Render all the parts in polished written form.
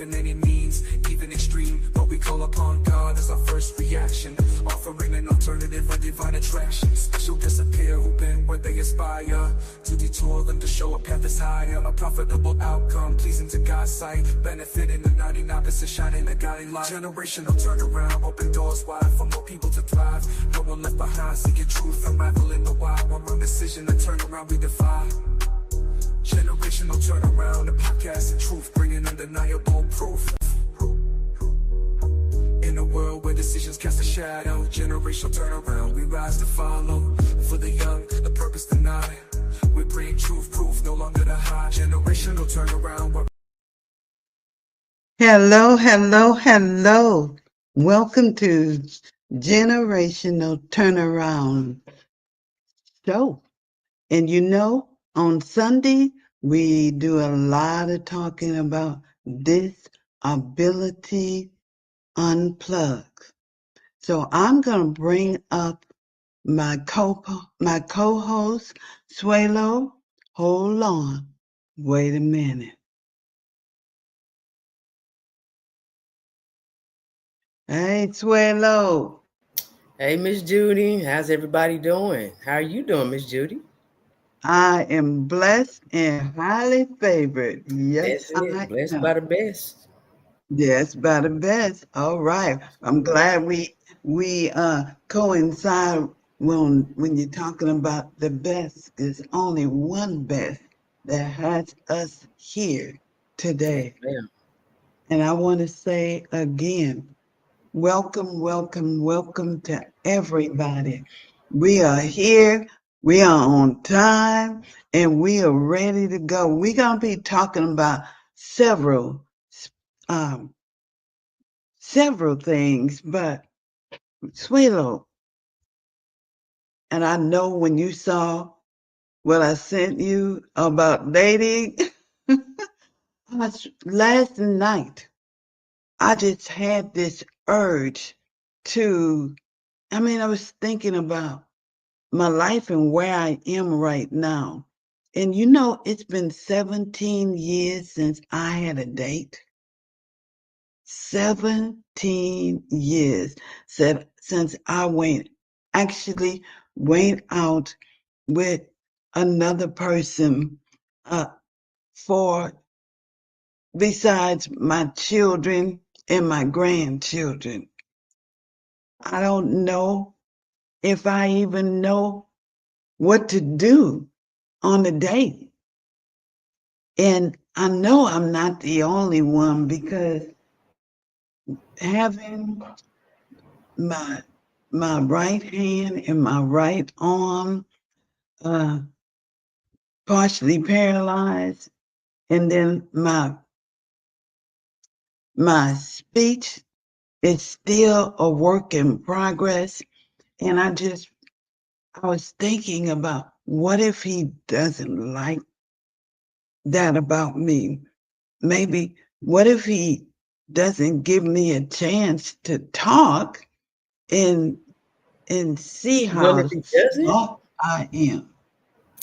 in any means, even extreme. But we call upon God as our first reaction, offering an alternative, a divine attraction. Special disappear who been where they aspire, to detour them to show a path that's higher, a profitable outcome, pleasing to God's sight, benefiting the 99%, shining a guiding light. Generational turnaround, open doors wide for more people to thrive. No one left behind, seeking truth, unraveling the wild. One wrong decision, a turnaround we defy. Generational turnaround, a podcast of truth, bringing undeniable proof. In a world where decisions cast a shadow, generational turnaround, we rise to follow. For the young, the purpose denied, we bring truth, proof, no longer to hide. Generational turnaround. Hello, hello, hello. Welcome to Generational Turnaround Show. And you know, on Sunday, we do a lot of talking about Dis-Ability Unplugged. So I'm going to bring up my co-host, Suelo. Hold on. Wait a minute. Hey, Suelo. Hey, Miss Judy, how's everybody doing? How are you doing, Miss Judy? I am blessed and highly favored. Yes, That's it. I Blessed by am. the best. Yes, by the best. All right. I'm glad we coincide when you're talking about the best. There's only one best that has us here Yes, today. ma'am. And I want to say again, welcome, welcome, welcome to everybody. We are here, we are on time, and we are ready to go. We're going to be talking about several, um, several things, but Swelo, and I know when you saw what I sent you about dating, last night, I just had this urge to, I was thinking about my life and where I am right now. And you know, it's been 17 years since I had a date. 17 years since I actually went out with another person uh, for besides my children and my grandchildren. I don't know if I even know what to do on a date. And I know I'm not the only one because having my my right hand and my right arm uh, partially paralyzed, and then my speech is still a work in progress. And I was thinking about what if he doesn't like that about me? Maybe what if he doesn't give me a chance to talk and see Well, how soft I am?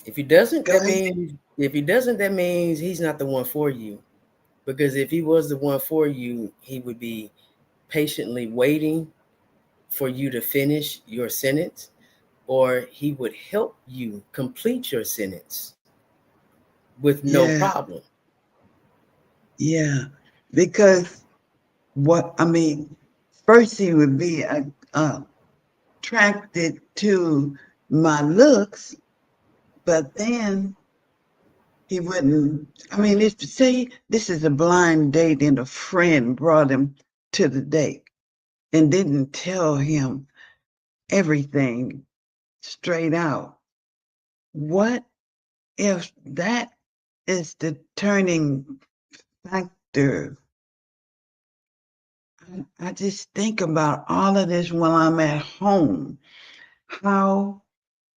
if he doesn't, Go that ahead. means that means he's not the one for you. Because if he was the one for you, he would be patiently waiting for you to finish your sentence, or he would help you complete your sentence with no Yeah, problem. yeah. Because first he would be attracted to my looks, but then he wouldn't. If say this is a blind date and a friend brought him to the date and didn't tell him everything straight out. What if that is the turning factor? I just think about all of this while I'm at home. How,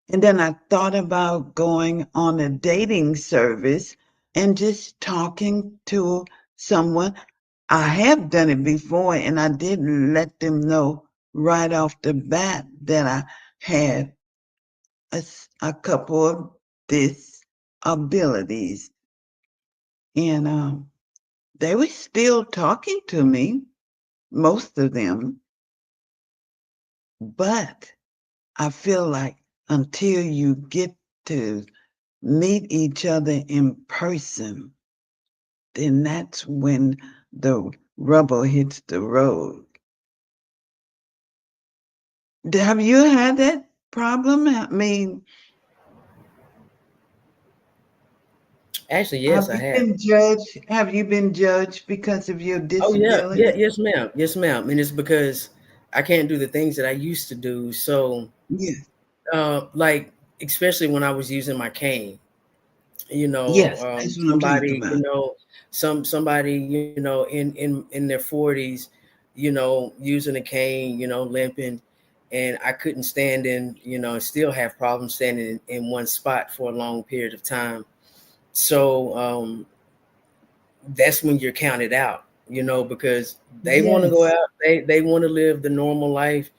and then I thought about going on a dating service and just talking to someone. I have done it before and I didn't let them know right off the bat that I had a couple of disabilities. And they were still talking to me, most of them, but I feel like until you get to meet each other in person, then that's when the rubber hits the road. Have you had that problem? I mean, Actually, have yes, I you have. been judged? Have you been judged because of your Oh yeah, yeah, disability? yes, ma'am, yes, ma'am. And it's because I can't do the things that I used to do. So, Yes. like especially when I was using my cane, Yes, that's what I'm talking somebody, about. somebody, in their 40s, using a cane, limping, and I couldn't stand in, and still have problems standing in one spot for a long period of time. So that's when you're counted out, because they want to go Yes. out, they want to live the normal life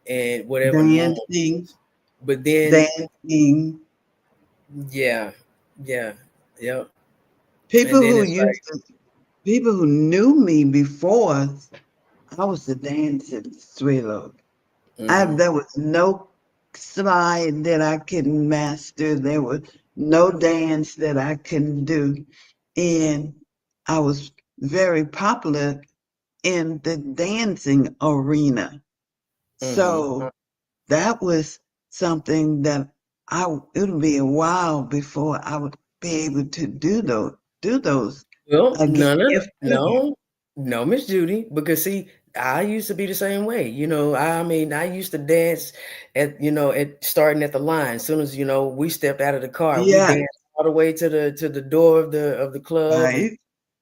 and whatever normal Dancing, is. But then, dancing. yeah, yeah, yeah. And People then who it's like, used to, people who knew me before, I was a dancer, Swelo. mhm. There was no slide that I couldn't master. There was no dance that I couldn't do. And I was very popular in the dancing arena. Mhm. So that was something that it would be a while before I would be able to do those Well, again. none of If ever. no, no, Miss Judy, because see, I used to be the same way. I mean, I used to dance at starting at the line. As soon as we stepped out of the car, we Yes, danced all the way to the door of the club, and right,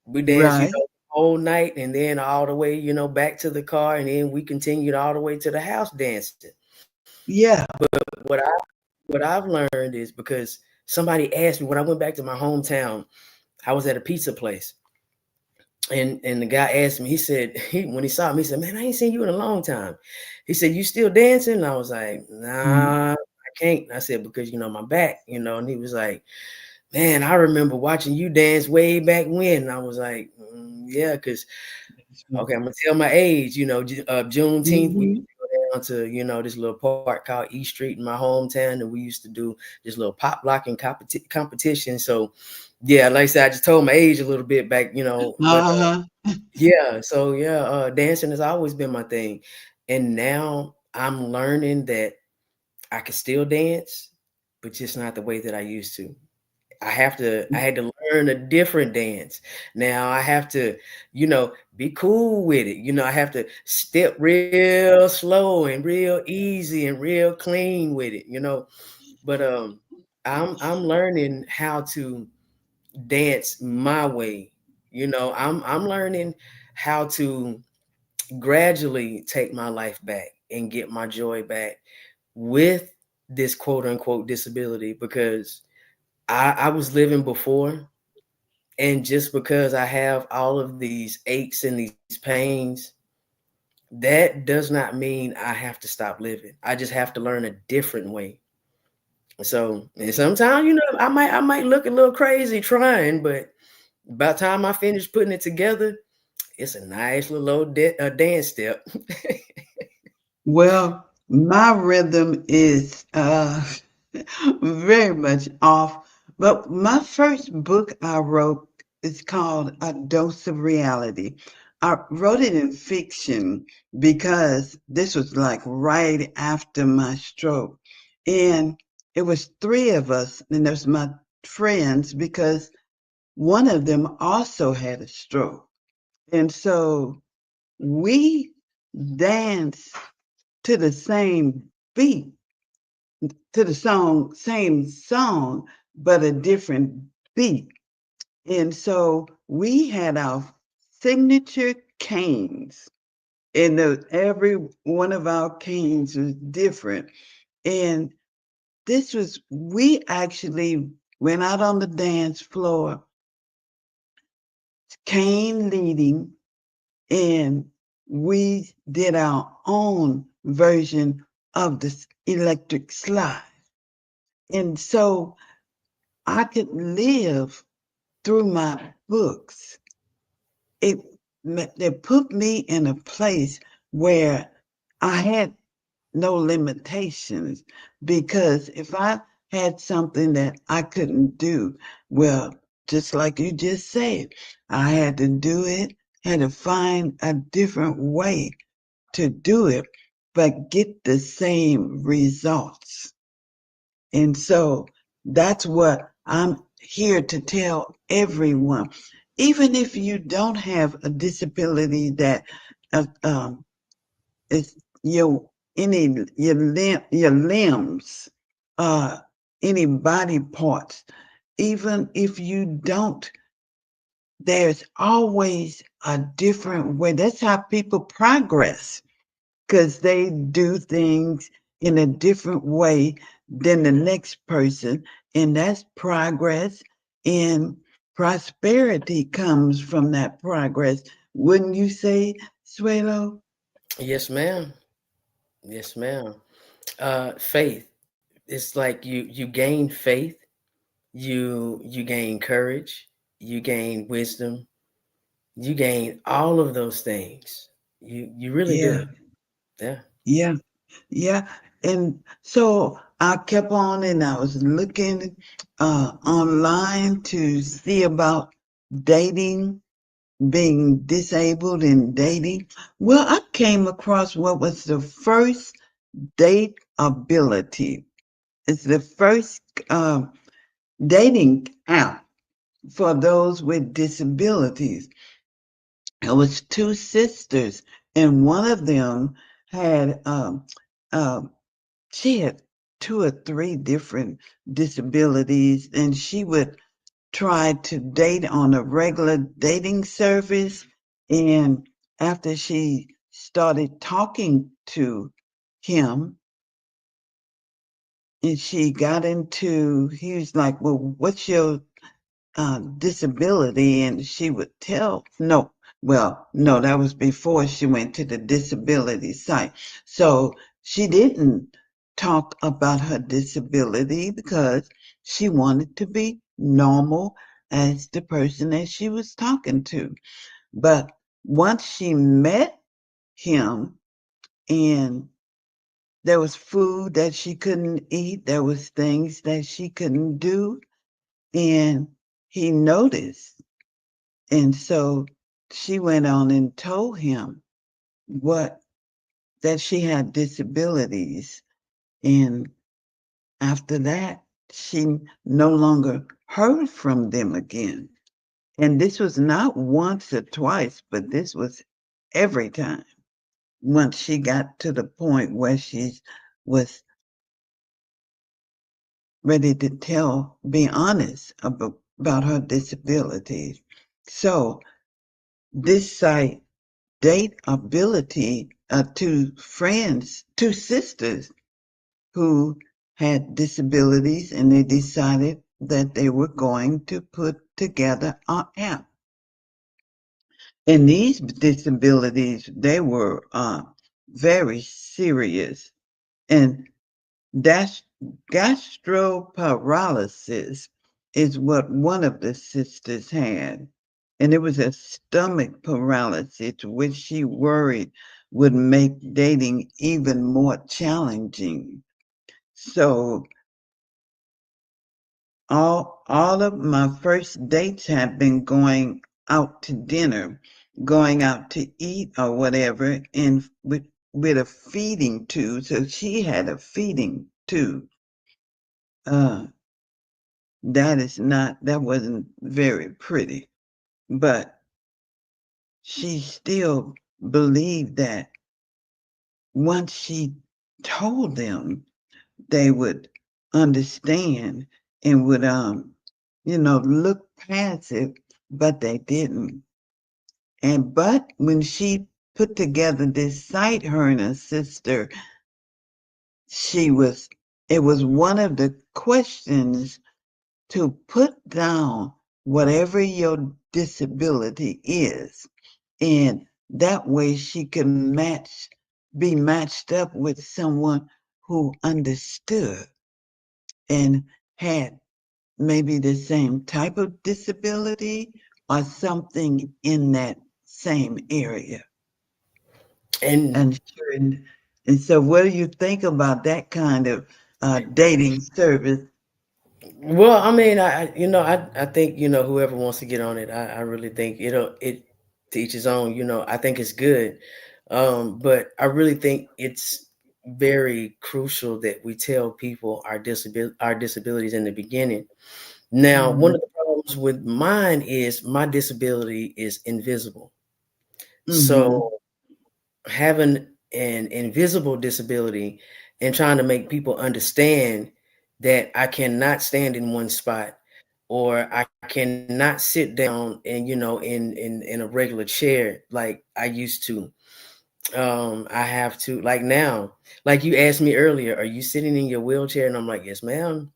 we danced, right. the whole night, and then all the way, back to the car, and then we continued all the way to the house dancing. Yeah. What I what I've learned is because somebody asked me when I went back to my hometown, I was at a pizza place. And the guy asked me, he said, when he saw me, he said, "Man, I ain't seen you in a long time." He said, "You still dancing?" And I was like, Mm. "Nah, I can't." I said, "Because my back," and he was like, "Man, I remember watching you dance way back when." And I was like, "Yeah, because okay, I'm gonna tell my age. Juneteenth, we used Mm-hmm. to go down to this little park called East Street in my hometown, and we used to do this little pop locking competition. So, yeah, like I said, I just told my age a little bit back, but Uh-huh. yeah, so yeah, dancing has always been my thing, and now I'm learning that I can still dance, but just not the way that I used to. I had to learn a different dance. Now I have to, be cool with it. I have to step real slow and real easy and real clean with it. But I'm learning how to dance my way. I'm learning how to gradually take my life back and get my joy back with this quote unquote disability because I was living before, and just because I have all of these aches and these pains, that does not mean I have to stop living. I just have to learn a different way. So, and sometimes, I might look a little crazy trying, but by the time I finish putting it together, it's a nice little old dance step. Well, my rhythm is very much off. But my first book I wrote is called A Dose of Reality. I wrote it in fiction because this was like right after my stroke. And it was three of us, and there's my friends because one of them also had a stroke. And so we danced to the same beat, to the same song, but a different beat. And so we had our signature canes, and every one of our canes was different. And we actually went out on the dance floor, cane leading, and we did our own version of this electric slide. And so I could live through my books it it put me in a place where I had no limitations, because if I had something that I couldn't do, well, just like you just said, I had to do it, had to find a different way to do it, but get the same results. And so that's what I'm here to tell everyone. Even if you don't have a disability that uh, um, is your limbs, uh, any body parts, even if you don't, there's always a different way. That's how people progress, because they do things in a different way than the next person, and that's progress. And prosperity comes from that progress. Wouldn't you say, Suelo? Yes, ma'am. Yes, ma'am. Faith. It's like you gain faith, you gain courage, you gain wisdom, you gain all of those things. You really Yeah, do. Yeah. yeah, yeah. And so I kept on, and I was looking online to see about dating, being disabled and dating. Well, I came across what was the first date ability. It's the first dating app for those with disabilities. It was two sisters, and one of them had uh, she had two or three different disabilities, and she would try to date on a regular dating service. And after she started talking to him, and she got into, he was like, well, what's your disability? And she would tell, no, well, no, that was before she went to the disability site. So she didn't talk about her disability because she wanted to be normal as the person that she was talking to. But once she met him, and there was food that she couldn't eat, there was things that she couldn't do, and he noticed. And so she went on and told him what that she had disabilities. And after that, she no longer heard from them again. And this was not once or twice, but this was every time. Once she got to the point where she was ready to be honest about her disabilities. So this site, Date Ability, two sisters who had disabilities, and they decided that they were going to put together an app. And these disabilities, they were very serious. And that's gastroparesis is what one of the sisters had. And it was a stomach paralysis, which she worried would make dating even more challenging. So all of my first dates have been going out to dinner, going out to eat or whatever, and with a feeding tube. So she had a feeding tube. Uh, that wasn't very pretty, but she still believed that once she told them, they would understand and would look past it, but they didn't. But when she put together this site, her and her sister, she was it was one of the questions to put down whatever your disability is, and that way she can be matched up with someone who understood and had maybe the same type of disability or something in that same area. And And sure, and so what do you think about that kind of dating service? well, I mean, I think, whoever wants to get on it, I really think it to each his own. I think it's good, but I really think it's very crucial that we tell people our disabilities in the beginning. Now, one Mm-hmm. of the problems with mine is my disability is invisible. Mm-hmm. So having an invisible disability and trying to make people understand that I cannot stand in one spot, or I cannot sit down and in a regular chair like I used to. I have to, like now, like you asked me earlier, are you sitting in your wheelchair? And I'm like, yes, ma'am,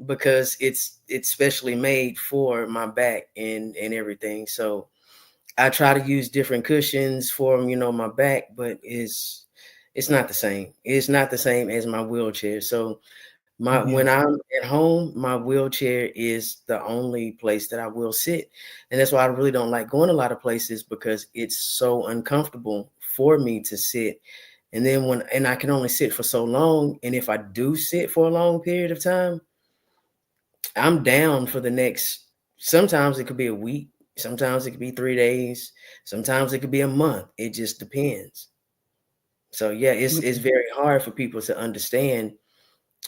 because it's specially made for my back and everything. So I try to use different cushions for my back, but it's not the same. It's not the same as my wheelchair. So when Yeah. I'm at home, my wheelchair is the only place that I will sit. And that's why I really don't like going a lot of places, because it's so uncomfortable for me to sit. And then and I can only sit for so long. And if I do sit for a long period of time, I'm down for the next, sometimes it could be a week, sometimes it could be 3 days, sometimes it could be a month. It just depends. So yeah, it's very hard for people to understand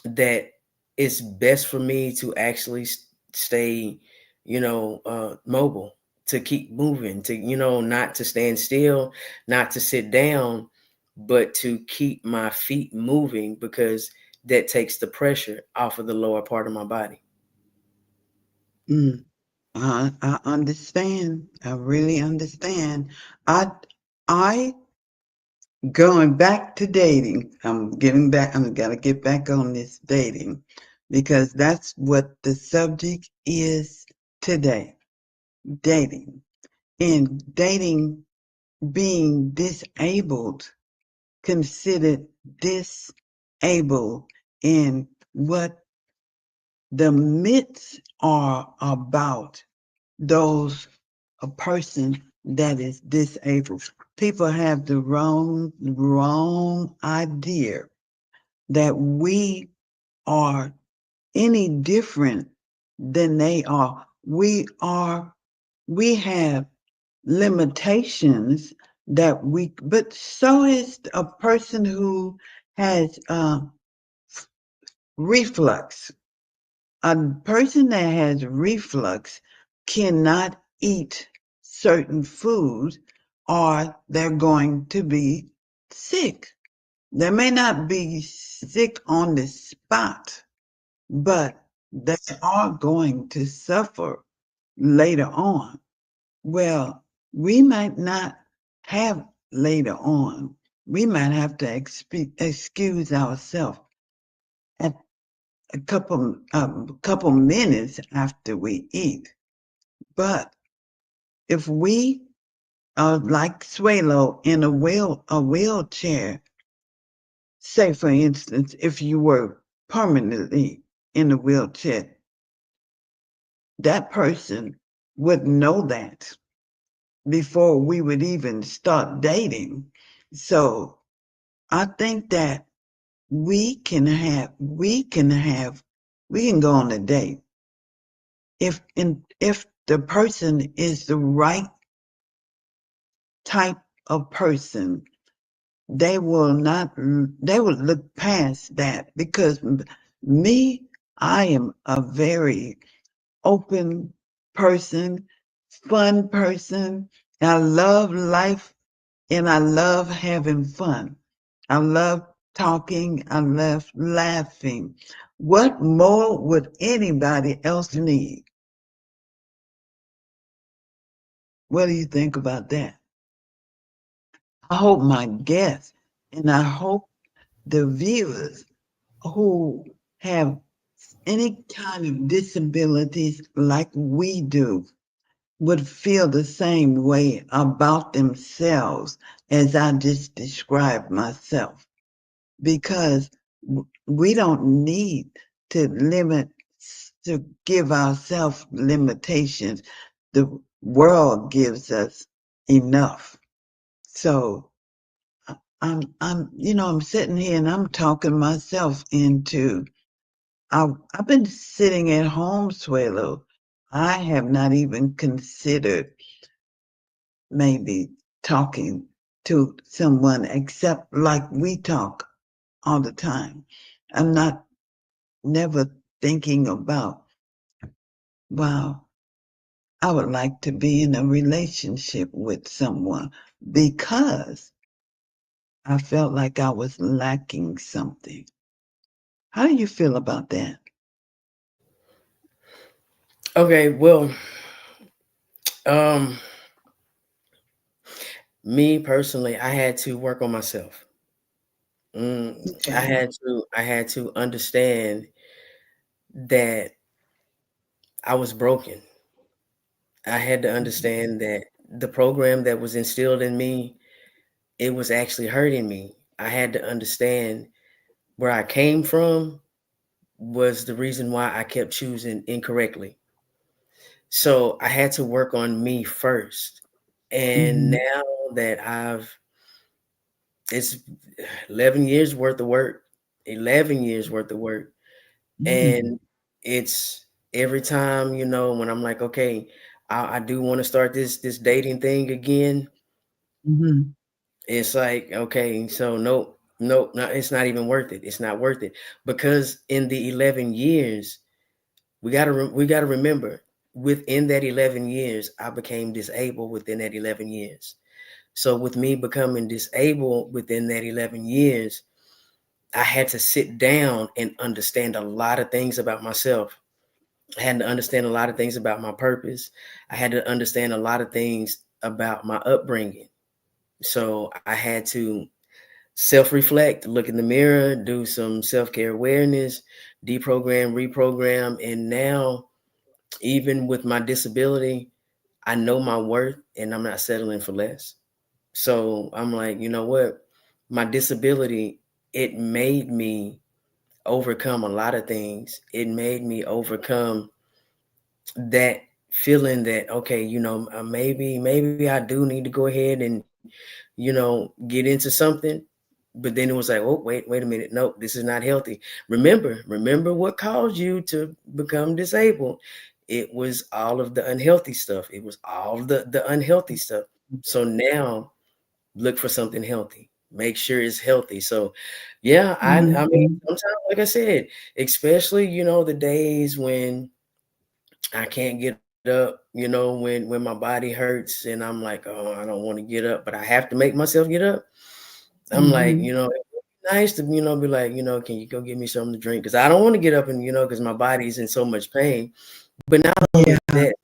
that it's best for me to actually stay, mobile, to keep moving, to, not to stand still, not to sit down, but to keep my feet moving, because that takes the pressure off of the lower part of my body. Mm. I understand. I really understand. I I going back to dating. I'm getting back. I'm gotta get back on this dating because that's what the subject is today. Dating. And dating, being disabled, considered disabled, and what the myths are about those a person that is disabled. People have the wrong idea that we are any different than they are. We have limitations but so is a person who has reflux. A person that has reflux cannot eat certain foods or they're going to be sick. They may not be sick on the spot, but they are going to suffer later on. Well, we might not have later on. We might have to excuse ourselves at a couple minutes after we eat. But if we are like Swalo in a wheelchair, say for instance, if you were permanently in a wheelchair, that person would know that before we would even start dating. So I think that we can go on a date if the person is the right type of person. They will look past that because me, I am a very open person, fun person. I love life and I love having fun. I love talking. I love laughing. What more would anybody else need? What do you think about that? I hope my guests and I hope the viewers who have any kind of disabilities like we do would feel the same way about themselves as I just described myself. Because we don't need to to give ourselves limitations. The world gives us enough. So I'm sitting here and I'm talking myself into. I've been sitting at home, Suelo. I have not even considered maybe talking to someone except like we talk all the time. I'm not never thinking about, wow, I would like to be in a relationship with someone because I felt like I was lacking something. How do you feel about that? Okay, well, um, me personally, I had to work on myself. Okay. I had to understand that I was broken. I had to understand that the program that was instilled in me, it was actually hurting me. I had to understand where I came from was the reason why I kept choosing incorrectly. So I had to work on me first. And Mm-hmm. now that it's 11 years worth of work, 11 years worth of work. Mm-hmm. And it's every time, when I'm like, okay, I do want to start this dating thing again. Mm-hmm. It's like, okay, so nope, nope, no, it's not even worth it. It's not worth it because in the 11 years, we gotta remember, within that 11 years, I became disabled within that 11 years. So with me becoming disabled within that 11 years, I had to sit down and understand a lot of things about myself. I had to understand a lot of things about my purpose. I had to understand a lot of things about my upbringing. So I had to self-reflect, look in the mirror, do some self-care awareness, deprogram, reprogram. And now, even with my disability, I know my worth and I'm not settling for less. So I'm like, you know what? My disability, it made me overcome a lot of things. It made me overcome that feeling that, okay, maybe I do need to go ahead and, get into something. But then it was like, oh, wait a minute. Nope, this is not healthy. Remember what caused you to become disabled. It was all of the unhealthy stuff. It was all the unhealthy stuff. So now look for something healthy. Make sure it's healthy. So yeah, I mean, Mm-hmm. sometimes, like I said, especially, the days when I can't get up, when my body hurts and I'm like, oh, I don't want to get up, but I have to make myself get up. I'm like, Mm-hmm. it's nice to, be like, can you go get me something to drink? Because I don't want to get up and, because my body's in so much pain. But not only Yeah. that,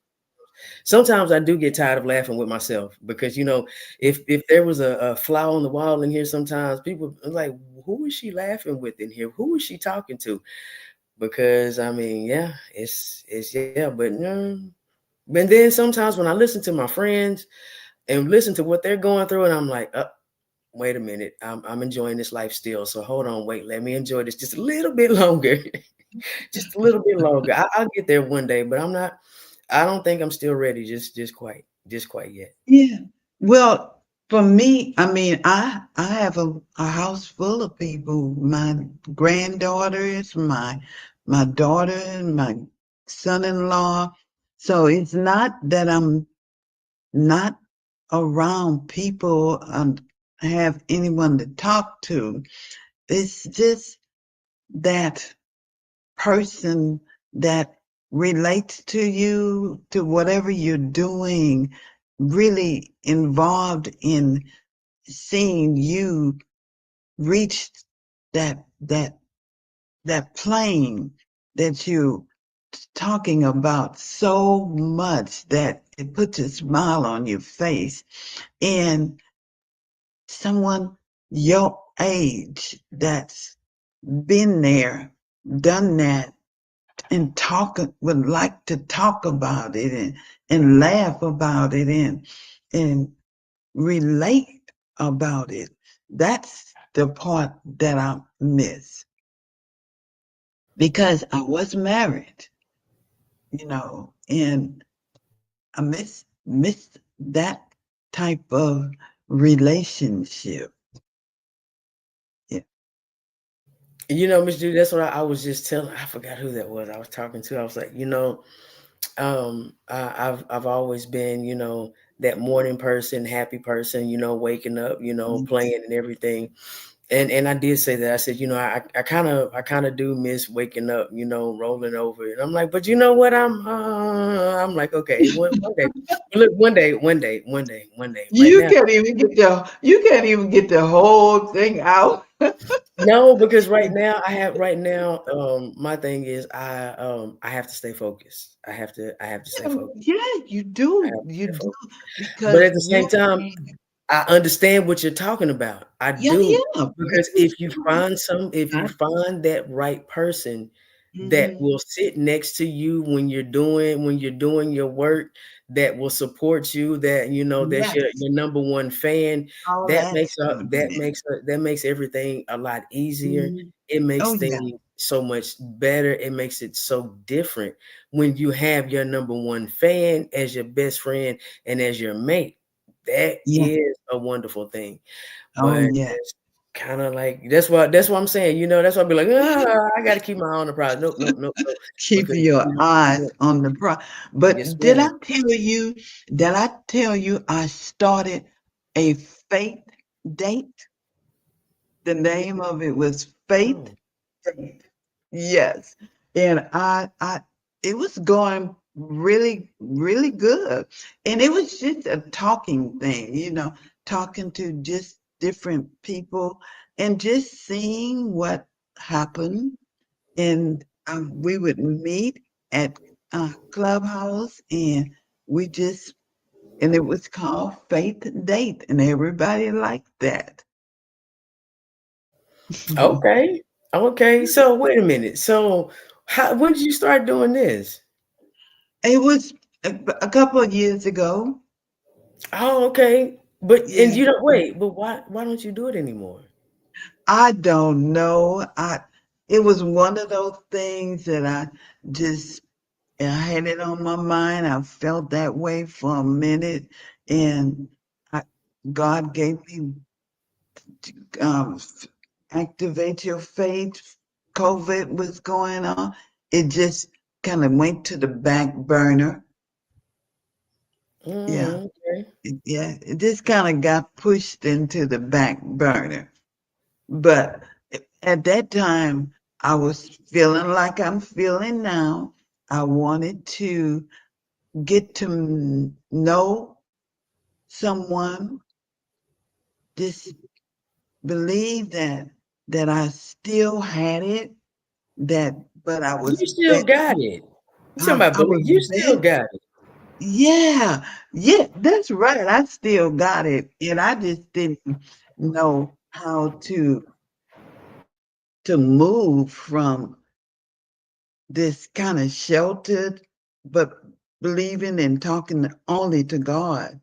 sometimes I do get tired of laughing with myself because, if there was a fly on the wall in here, sometimes people are like, who is she laughing with in here? Who is she talking to? Because I mean, yeah, it's yeah, but and then sometimes when I listen to my friends and listen to what they're going through, and I'm like, wait a minute, I'm enjoying this life still. So hold on, wait, let me enjoy this just a little bit longer, just a little bit longer. I'll get there one day, but I'm not. I don't think I'm still ready, just quite yet. Yeah. Well, for me, I mean, I have a house full of people. My granddaughters, my daughter, and my son-in-law. So it's not that I'm not around people and have anyone to talk to. It's just that person that relates to you, to whatever you're doing, really involved in seeing you reach that that plane that you talking about so much that it puts a smile on your face. And someone your age that's been there, done that, and would like to talk about it and laugh about it and relate about it. That's the part that I miss because I was married, and I miss that type of relationship. Yeah. Miss Judy, that's what I was just telling. I forgot who that was. I was talking to. I was like, I've always been, that morning person, happy person, waking up, playing and everything. And I did say that. I said, I kind of do miss waking up, rolling over. And I'm like, but you know what? I'm like, okay, one day. Look, one day. Right You now, can't even get the whole thing out. no, because my thing is I have to stay focused. I have to stay focused. Yeah, you I do. have to You stay do focused. But because at the same you time, I understand what you're talking about. I yeah, do. yeah. Because if you find that right person that Mm-hmm. will sit next to you when you're doing your work, that will support you, that that's your Yes, your number one fan, all that that's makes gonna be there. that makes everything a lot easier. Mhm. It makes Oh yeah, things so much better. It makes it so different when you have your number one fan as your best friend and as your mate. That yeah. is a wonderful thing. Oh But yeah. it's kind of like that's what I'm saying. That's why I'll be like, I gotta keep my eye on the prize. Nope, nope, nope, nope. Keep Because your eyes on the prize. yes, But ma'am. did I tell you I started a faith date? The name of it was Faith No. Date. Yes. And it was going really, really good. And it was just a talking thing, talking to just different people and just seeing what happened. And we would meet at Clubhouse we just, and it was called Faith Date, and everybody liked that. Okay. Okay. So wait a minute. So when did you start doing this? It was a couple of years ago. Oh, okay. But and Yeah. you don't wait. But why don't you do it anymore? I don't know. It was one of those things that just I had it on my mind. I felt that way for a minute, and I, God gave me um, activate your faith. COVID was going on. It just kind of went to the back burner. Yeah, Okay. yeah. It just kind of got pushed into the back burner. But at that time, I was feeling like I'm feeling now. I wanted to get to know someone, just believe that I still had it, but I was You still got it. You talking about I was believe? You still bent. got it. Yeah, yeah, that's right. I still got it, and I just didn't know how to move from this kind of sheltered, but believing and talking only to God,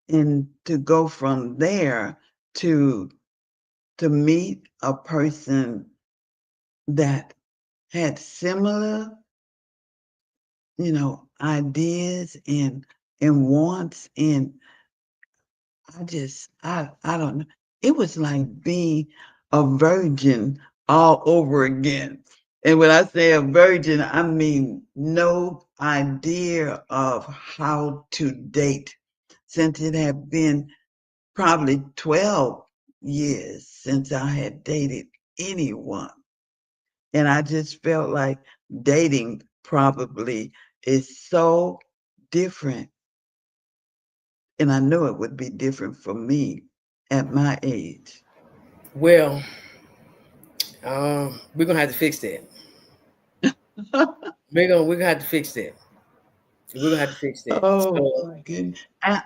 and to go from there to meet a person that had similar, ideas and wants, and I don't know. It was like being a virgin all over again. And when I say a virgin, I mean no idea of how to date, since it had been probably 12 years since I had dated anyone. And I just felt like dating probably is so different. And I knew it would be different for me at my age. Well, we're gonna have to fix that. We're gonna have to fix that. We're gonna have to fix that. Oh So my goodness. I'm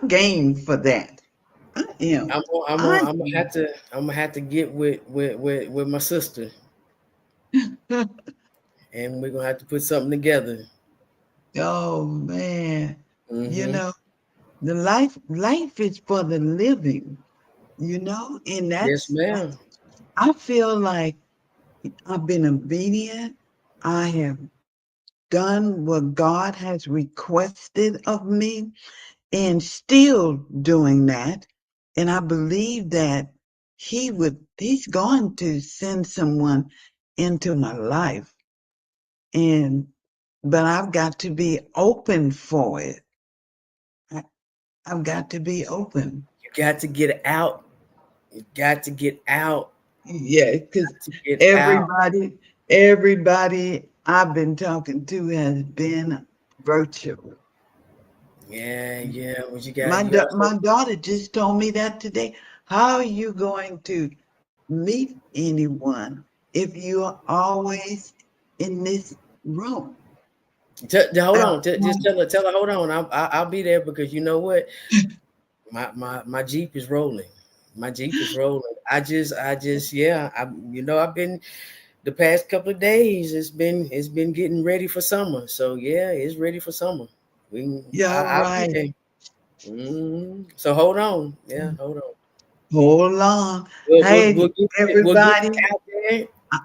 game for that. I am. I'm gonna, I'm I gonna, I'm gonna have to I'm gonna have to get with my sister, am. and we're gonna have to put something together. Oh man. You Hmm. know, the life is for the living, and Yes, ma'am. I feel like I've been obedient. I have done what God has requested of me. and still doing that. And I believe that he's going to send someone into my life. But I've got to be open for it. I, I've got to be open. You got to get out. You got to get out. Yeah, because To get out. everybody I've been talking to has been virtual. Yeah, yeah. What you got? My You got to. my daughter just told me that today. How are you going to meet anyone if you are always in this room? Hold Uh, on. Just tell her. Hold on. I'll be there because you know what? My Jeep is rolling. My Jeep is rolling. Yeah. I've been the past couple of days. It's been getting ready for summer. So yeah, it's ready for summer. yeah, I'll be right. there. So hold on. Yeah, hold on. Hold on. We'll Hey, get everybody, out there. I,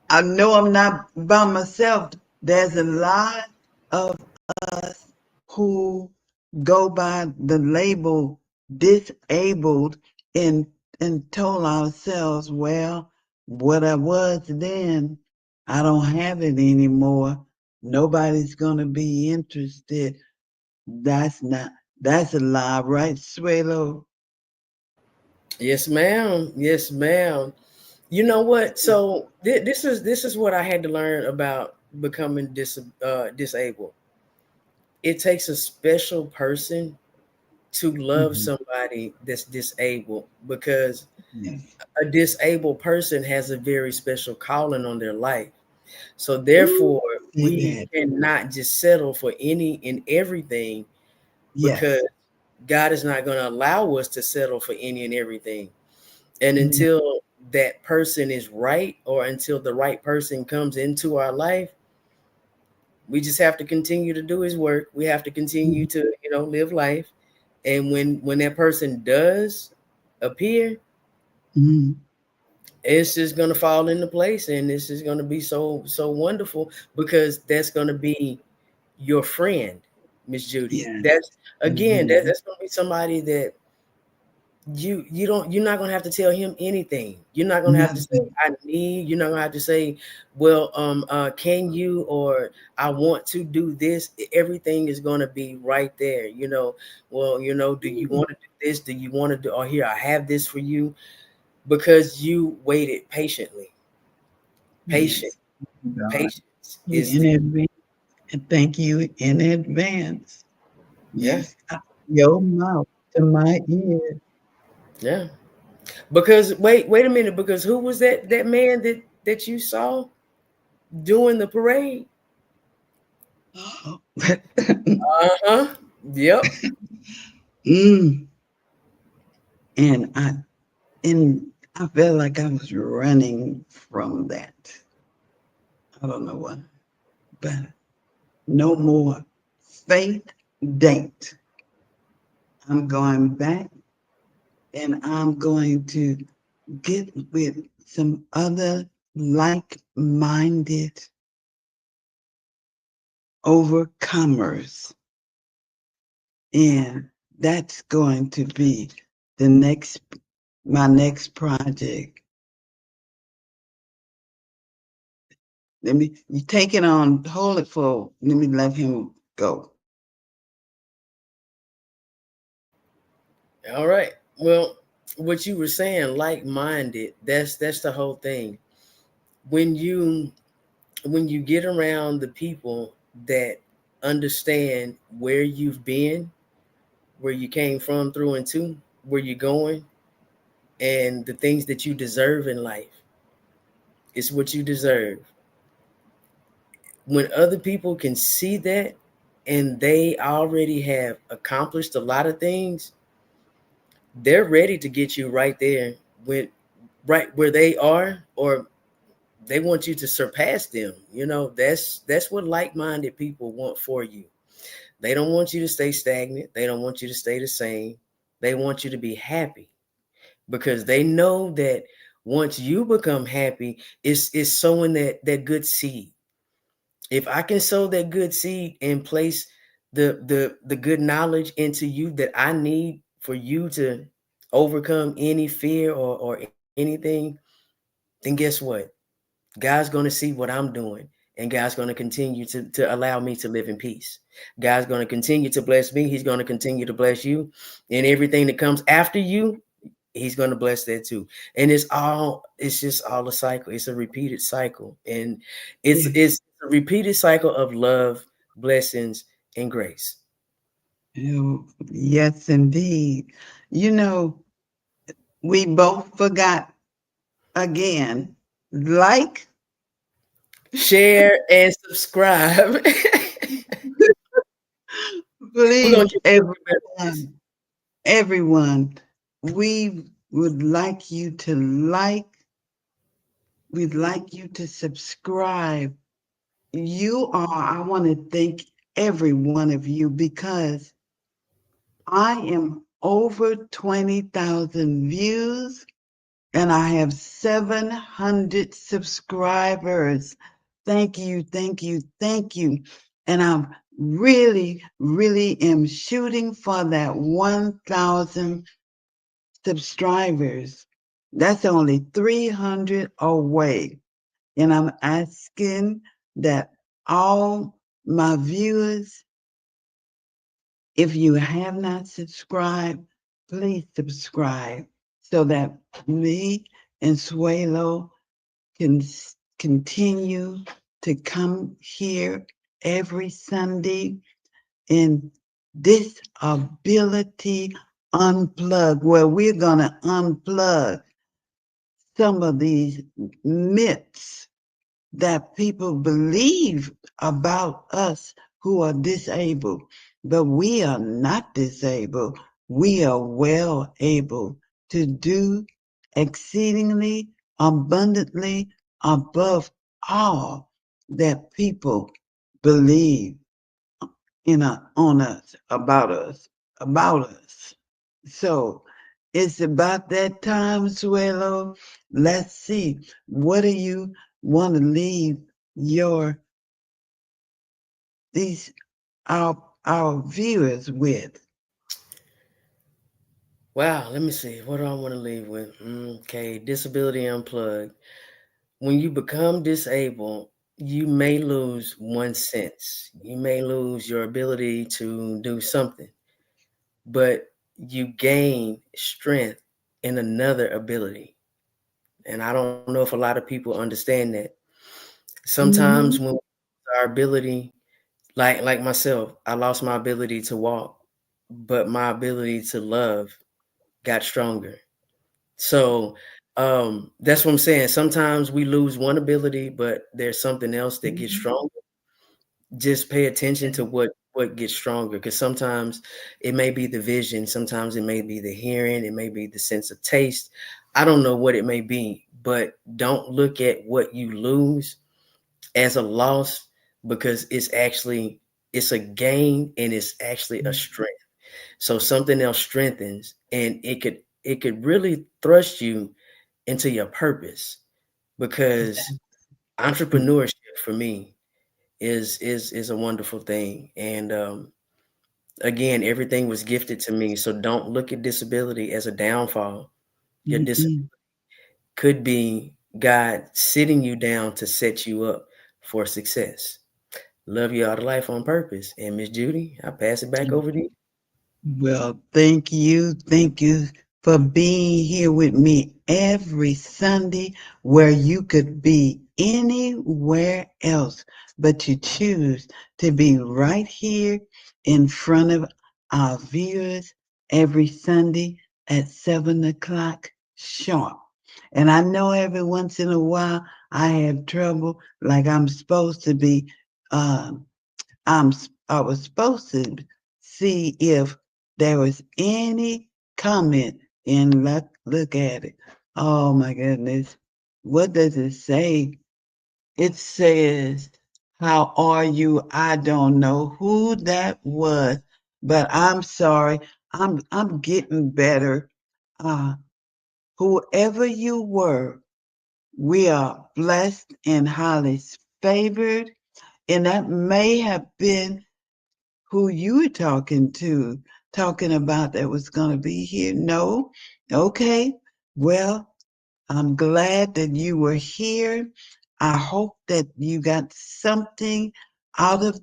I know I'm not by myself. There's a lot of us who go by the label disabled and told ourselves, well, what I was then, I don't have it anymore. Nobody's gonna be interested. That's not that's a lie, right, Suelo? Yes, ma'am. Yes, ma'am. You know what? So this is what I had to learn about becoming disabled. It takes a special person to love Mhm. somebody that's disabled because Yes. a disabled person has a very special calling on their life. So Ooh, therefore, say we that. cannot just settle for any and everything because Yes. God is not going to allow us to settle for any and everything. And Mm, until that person is right or until the right person comes into our life, we just have to continue to do his work. We have to continue mm, to, live life. And when that person does appear, mm. it's just gonna fall into place and this is gonna be so wonderful because that's gonna be your friend, Miss Judy. Yes. That's again, Mhm. that's gonna be somebody that you're not gonna have to tell him anything. You're not gonna have to say Nothing. I need. You're not gonna have to say, well, can you or I want to do this. Everything is gonna be right there. Well, do you Mm. want to do this? Do you want to do? Or here, I have this for you because you waited patiently. Patient, Yes, God. patience You is in the advance, and thank you in advance. You yeah, stop your mouth to my ear. yeah. Because wait a minute. Because who was that man that you saw doing the parade? Oh. Uh-huh. Yep. Mm. And I felt like I was running from that. I don't know why, but no more faith date. I'm going back and I'm going to get with some other like-minded overcomers. And that's going to be the my next project. You take it on, hold it for, let me let him go. All right. Well, what you were saying, like-minded, that's the whole thing. When you get around the people that understand where you've been, where you came from through and to, where you're going, and the things that you deserve in life, it's what you deserve. When other people can see that and they already have accomplished a lot of things, they're ready to get you right there with right where they are, or they want you to surpass them. That's what like-minded people want for you. They don't want you to stay stagnant. They don't want you to stay the same. They want you to be happy because they know that once you become happy, it's sowing that good seed. If I can sow that good seed and place the good knowledge into you that I need for you to overcome any fear or anything, then guess what? God's going to see what I'm doing, and God's going to continue to allow me to live in peace. God's going to continue to bless me. He's going to continue to bless you, and everything that comes after you, he's going to bless that too. And it's just all a cycle. It's a repeated cycle, and Yeah. it's a repeated cycle of love, blessings, and grace. Yes, indeed. You know, we both forgot again, like, Share and subscribe. We're gonna please, get better at this. everyone, we would like you to like, we'd like you to subscribe. I want to thank every one of you because I am over 20,000 views and I have 700 subscribers. Thank you, thank you, thank you. And I'm really, really am shooting for that 1,000 subscribers. That's only 300 away. And I'm asking that all my viewers, if you have not subscribed, please subscribe so that me and Suelo can continue to come here every Sunday in Disability Unplugged, where we're going to unplug some of these myths that people believe about us who are disabled, but we are not disabled. We are well able to do exceedingly abundantly above all that people believe on us, about us. So it's about that time, Suelo. Let's see. What do you want to leave your these our viewers with? Wow, let me see. What do I want to leave with? Okay, disability unplugged. When you become disabled, you may lose one sense. You may lose your ability to do something, but you gain strength in another ability. And I don't know if a lot of people understand that. Sometimes Mm-hmm. when our ability, like myself, I lost my ability to walk, but my ability to love got stronger. So that's what I'm saying. Sometimes we lose one ability, but there's something else that gets Mm-hmm. stronger. Just pay attention to what gets stronger, because sometimes it may be the vision, sometimes it may be the hearing, it may be the sense of taste. I don't know what it may be, but don't look at what you lose as a loss, because it's a gain, and it's actually a strength. So something else strengthens, and it could really thrust you into your purpose, because entrepreneurship for me is a wonderful thing. And again, everything was gifted to me. So don't look at disability as a downfall. Your disability Mm-hmm. could be God sitting you down to set you up for success. Love you all to life on purpose. And Miss Judy, I pass it back over to you. Well, thank you. Thank you for being here with me every Sunday where you could be anywhere else, but you choose to be right here in front of our viewers every Sunday at 7 o'clock sharp. And I know every once in a while I have trouble, like I'm supposed to be. I'm I was supposed to see if there was any comment and look at it. Oh my goodness. What does it say? It says, "How are you?" I don't know who that was, but I'm sorry. I'm getting better. Uh Whoever you were, we are blessed and highly favored. And that may have been who you were talking to, talking about that was going to be here. No? Okay. Well, I'm glad that you were here. I hope that you got something out of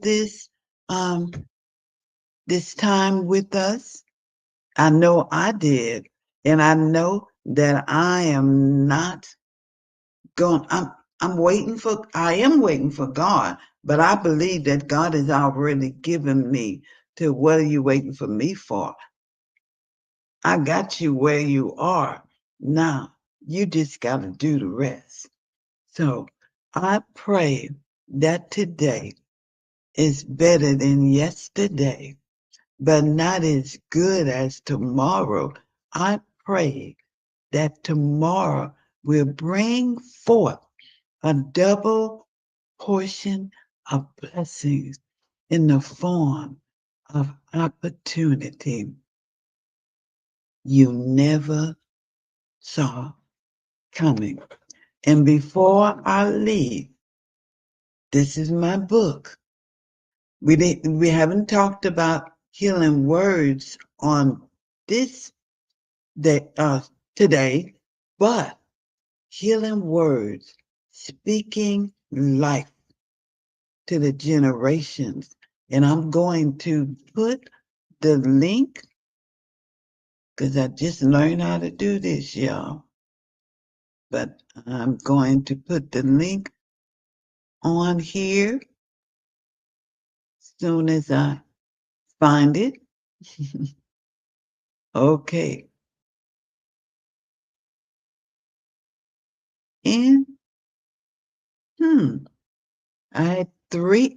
um, this time with us. I know I did. And I know that I am not going, I am waiting for God, but I believe that God has already given me to what are you waiting for me for? I got you where you are. Now, you just got to do the rest. So I pray that today is better than yesterday, but not as good as tomorrow. I pray that tomorrow will bring forth a double portion of blessings in the form of opportunity you never saw coming. And before I leave, this is my book. We haven't talked about healing words on this day, today, but healing words, speaking life to the generations. And I'm going to put the link because I just learned how to do this, y'all. But I'm going to put the link on here as soon as I find it. Okay. And hmm, I had three.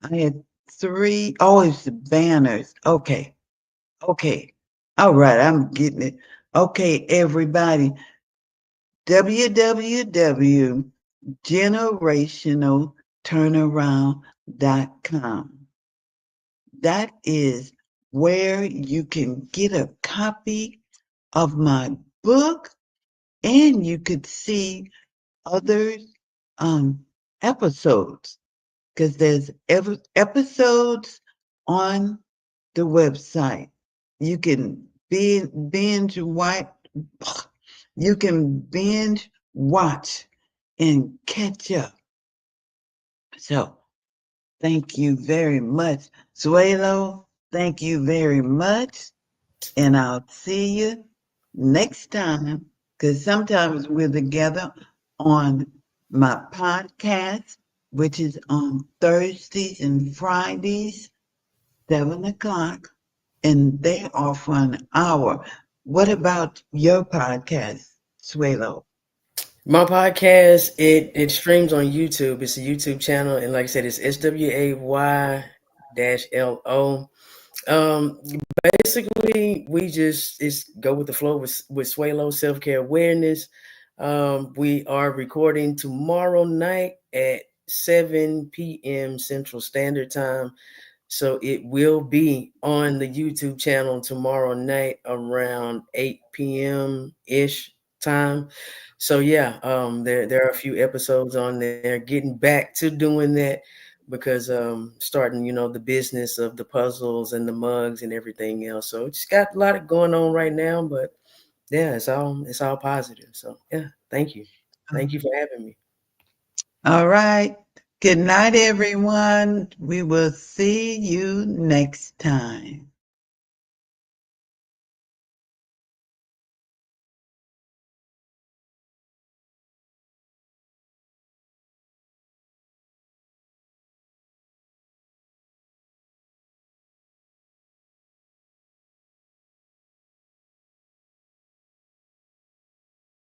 I had three. Oh, it's the banners. Okay. Okay. All right. I'm getting it. Okay, everybody. www.generationalturnaround.com. That is where you can get a copy of my book and you could see other um, episodes because there's episodes on the website. You can binge watch. You can binge watch and catch up. So thank you very much, Suelo. Thank you very much, and I'll see you next time. Because sometimes we're together on my podcast, which is on Thursdays and Fridays, 7 o'clock, and they are for an hour. What about your podcast, Suelo? My podcast, it streams on YouTube. It's a YouTube channel, and like I said, it's SWAY-LO. Um, Basically, we just it's go with the flow with Swalo self care awareness. We are recording tomorrow night at 7 p.m. Central Standard Time. So it will be on the YouTube channel tomorrow night around 8 p.m. ish time. So yeah, there are a few episodes on there. Getting back to doing that because starting, the business of the puzzles and the mugs and everything else. So it's got a lot going on right now, but yeah, it's all positive. So yeah, thank you. Thank you for having me. All right. Good night, everyone. We will see you next time.